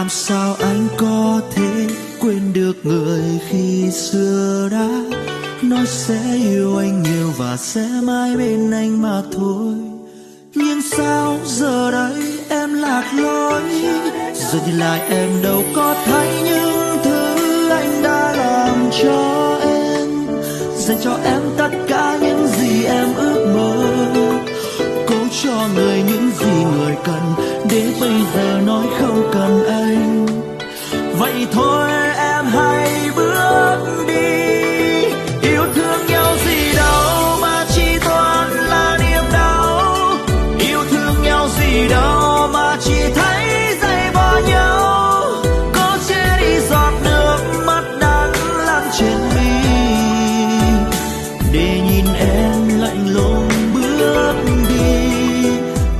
Làm sao anh có thể quên được người khi xưa đã nói sẽ yêu anh nhiều và sẽ mãi bên anh mà thôi. Nhưng sao giờ đây em lạc lối, giờ nhìn lại em đâu có thấy những thứ anh đã làm cho em, dành cho em tất cả những gì em ước mơ, cố cho người những gì người cần, để bây giờ nói không cần anh. Vậy thôi em hãy bước đi, yêu thương nhau gì đâu mà chỉ toàn là niềm đau, yêu thương nhau gì đâu mà chỉ thấy dây bỏ nhau, cố che đi giọt nước mắt đắng lăn trên mi, để nhìn em lạnh lùng bước đi.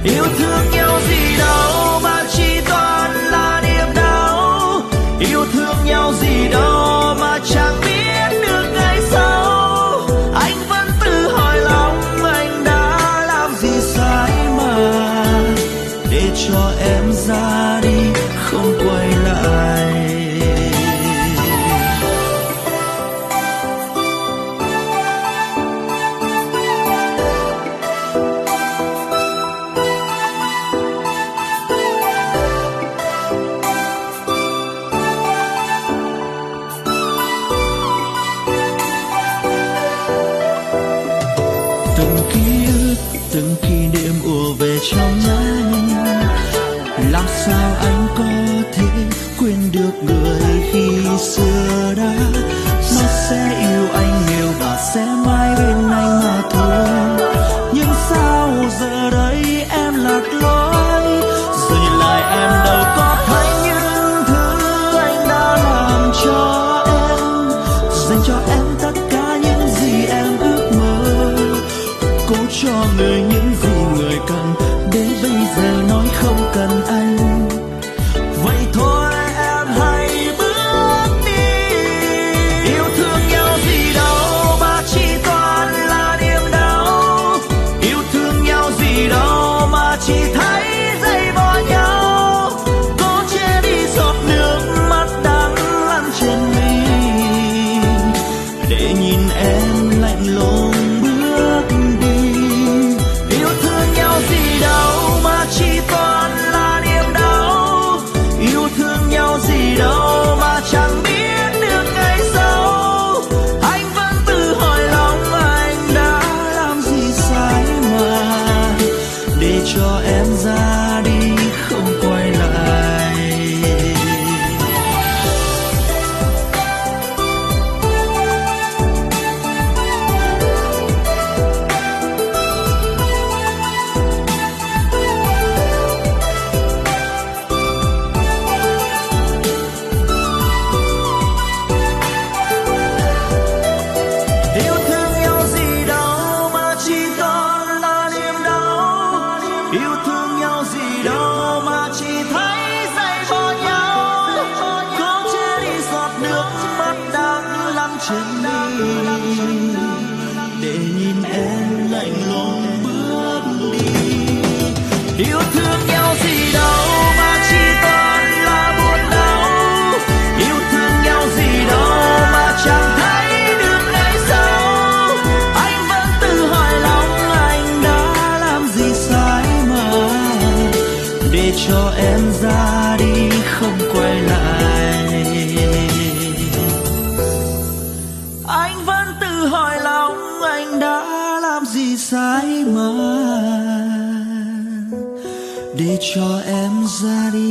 Yêu thương nhau gì đâu mà chỉ toàn là niềm đau, yêu thương nhau gì đâu mà chẳng biết được ngày sau. Anh vẫn tự hỏi lòng anh đã làm gì sai mà, để cho em ra đi không quay lại. Từng ký ức, từng kỷ niệm ùa về trong anh, làm sao anh có thể quên được người khi xưa đã nói sẽ yêu anh nhiều và sẽ mãi bên anh mà thôi. Nhưng sao giờ đây em lạc lối, giờ nhìn lại em đâu có thấy những thứ anh đã làm cho em, dành cho em tất cả những gì em ước mơ, cố cho người những gì người cần, để bây giờ nói không cần anh. Vậy thôi em hãy bước đi, yêu thương nhau gì đâu mà chỉ toàn là niềm đau, yêu thương nhau gì đâu mà chỉ thấy dây bỏ nhau, cố che đi giọt nước mắt đắng lăn trên mi, để nhìn em lạnh lùng bước đi. Yêu thương nhau gì đâu mà chỉ toàn là niềm đau, yêu thương nhau gì đâu mà chẳng biết được ngày sau. Anh vẫn tự hỏi lòng anh đã làm gì sai mà, để cho em ra đi không quay lại. Yêu thương nhau gì đâu mà chỉ toàn là niềm đau, yêu thương nhau gì đâu mà chỉ thấy dây bỏ nhau, cố che đi giọt nước mắt đang lăn trên mi, để nhìn em lạnh lùng bước đi. Yêu thương nhau gì đâu mà chỉ toàn là buồn đau, yêu thương nhau gì đâu mà chẳng thấy được ngày sau. Anh vẫn tự hỏi lòng anh đã làm gì sai mà, để cho em ra đi không quay lại. Anh vẫn tự hỏi lòng anh đã làm gì sai mà, để cho em ra đi